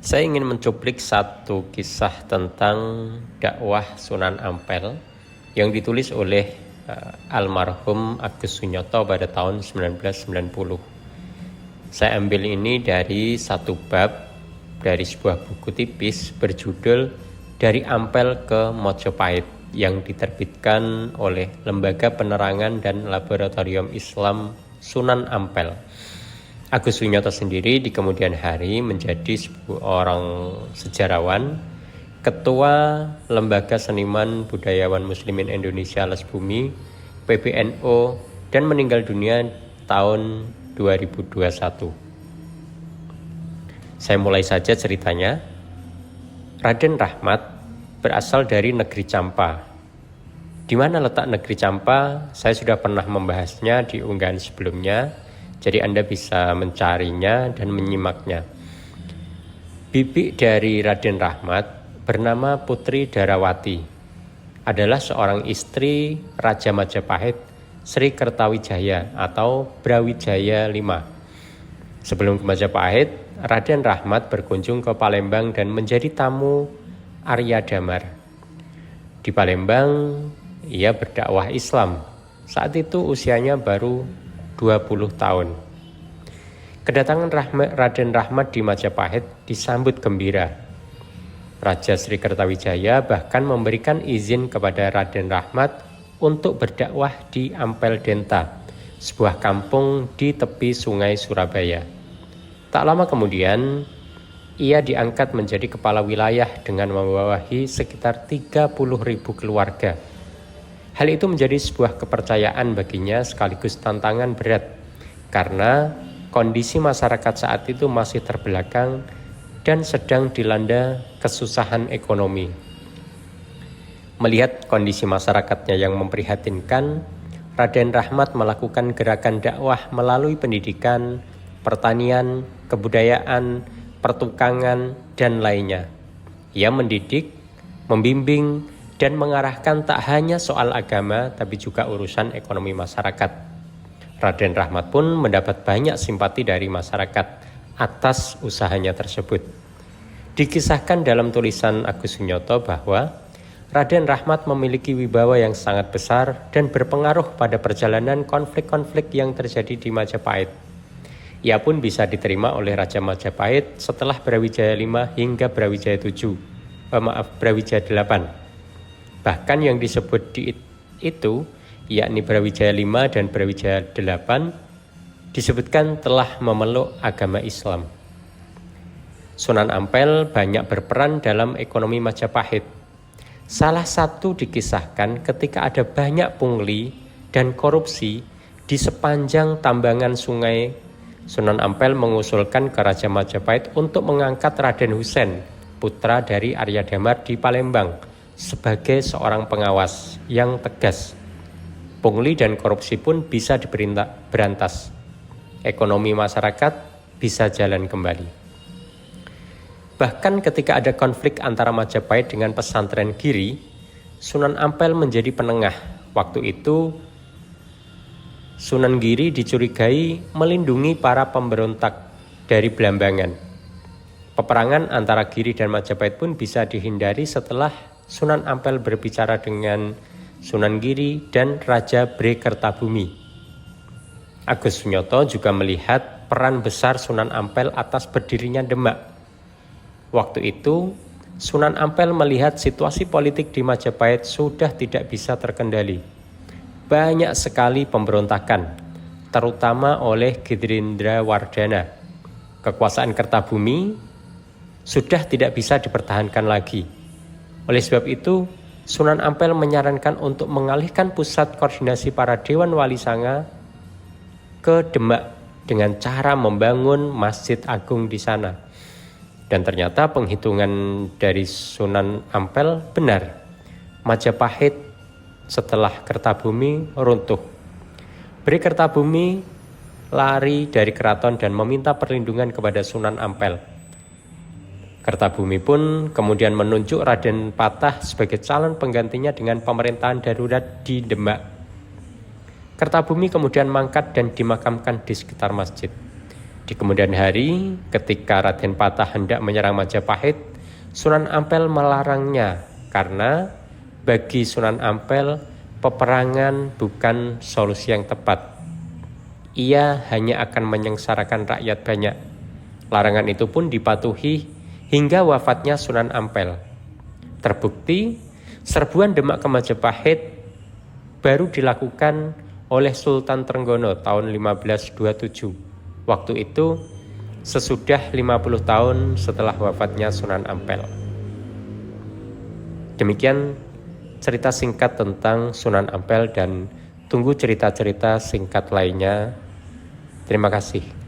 Saya ingin mencuplik satu kisah tentang dakwah Sunan Ampel yang ditulis oleh almarhum Agus Sunyoto pada tahun 1990. Saya ambil ini dari satu bab dari sebuah buku tipis berjudul Dari Ampel ke Mojopahit yang diterbitkan oleh Lembaga Penerangan dan Laboratorium Islam Sunan Ampel. Agus Sunyoto sendiri di kemudian hari menjadi seorang sejarawan, Ketua Lembaga Seniman Budayawan Muslimin Indonesia Alas Bumi, PBNO, dan meninggal dunia tahun 2021. Saya mulai saja ceritanya. Raden Rahmat berasal dari negeri Campa. Di mana letak negeri Campa? Saya sudah pernah membahasnya di unggahan sebelumnya. Jadi Anda bisa mencarinya dan menyimaknya. Bibi dari Raden Rahmat bernama Putri Darawati. Adalah seorang istri Raja Majapahit Sri Kertawijaya atau Brawijaya V. Sebelum ke Majapahit, Raden Rahmat berkunjung ke Palembang dan menjadi tamu Arya Damar. Di Palembang, ia berdakwah Islam. Saat itu usianya baru 20 tahun. Kedatangan Raden Rahmat di Majapahit disambut gembira. Raja Sri Kertawijaya bahkan memberikan izin kepada Raden Rahmat untuk berdakwah di Ampel Denta, sebuah kampung di tepi sungai Surabaya. Tak lama kemudian, ia diangkat menjadi kepala wilayah dengan membawahi sekitar 30.000 keluarga. Hal itu menjadi sebuah kepercayaan baginya sekaligus tantangan berat karena kondisi masyarakat saat itu masih terbelakang dan sedang dilanda kesusahan ekonomi. Melihat kondisi masyarakatnya yang memprihatinkan, Raden Rahmat melakukan gerakan dakwah melalui pendidikan, pertanian, kebudayaan, pertukangan, dan lainnya. Ia mendidik, membimbing, dan mengarahkan tak hanya soal agama, tapi juga urusan ekonomi masyarakat. Raden Rahmat pun mendapat banyak simpati dari masyarakat atas usahanya tersebut. Dikisahkan dalam tulisan Agus Sunyoto bahwa Raden Rahmat memiliki wibawa yang sangat besar dan berpengaruh pada perjalanan konflik-konflik yang terjadi di Majapahit. Ia pun bisa diterima oleh Raja Majapahit setelah Brawijaya V hingga Brawijaya VIII. Bahkan yang disebut itu, yakni Brawijaya V dan Brawijaya VIII, disebutkan telah memeluk agama Islam. Sunan Ampel banyak berperan dalam ekonomi Majapahit. Salah satu dikisahkan ketika ada banyak pungli dan korupsi di sepanjang tambangan sungai, Sunan Ampel mengusulkan ke Raja Majapahit untuk mengangkat Raden Husein, putra dari Arya Damar di Palembang, sebagai seorang pengawas yang tegas. Pungli dan korupsi pun bisa berantas. Ekonomi masyarakat bisa jalan kembali. Bahkan ketika ada konflik antara Majapahit dengan pesantren Giri, Sunan Ampel menjadi penengah. Waktu itu Sunan Giri dicurigai melindungi para pemberontak dari Blambangan. Peperangan antara Giri dan Majapahit pun bisa dihindari setelah Sunan Ampel berbicara dengan Sunan Giri dan Raja Bre Kertabumi. Agus Sunyoto juga melihat peran besar Sunan Ampel atas berdirinya Demak. Waktu itu, Sunan Ampel melihat situasi politik di Majapahit sudah tidak bisa terkendali. Banyak sekali pemberontakan, terutama oleh Girindra Wardana. Kekuasaan Kertabumi sudah tidak bisa dipertahankan lagi. Oleh sebab itu, Sunan Ampel menyarankan untuk mengalihkan pusat koordinasi para Dewan Wali Sanga ke Demak dengan cara membangun Masjid Agung di sana. Dan ternyata penghitungan dari Sunan Ampel benar. Majapahit setelah Kertabumi runtuh. Bre Kertabumi lari dari keraton dan meminta perlindungan kepada Sunan Ampel. Kertabumi pun kemudian menunjuk Raden Patah sebagai calon penggantinya dengan pemerintahan darurat di Demak. Kertabumi kemudian mangkat dan dimakamkan di sekitar masjid. Di kemudian hari, ketika Raden Patah hendak menyerang Majapahit, Sunan Ampel melarangnya karena bagi Sunan Ampel peperangan bukan solusi yang tepat. Ia hanya akan menyengsarakan rakyat banyak. Larangan itu pun dipatuhi hingga wafatnya Sunan Ampel. Terbukti, serbuan Demak ke Majapahit baru dilakukan oleh Sultan Trenggono tahun 1527. Waktu itu sesudah 50 tahun setelah wafatnya Sunan Ampel. Demikian cerita singkat tentang Sunan Ampel dan tunggu cerita-cerita singkat lainnya. Terima kasih.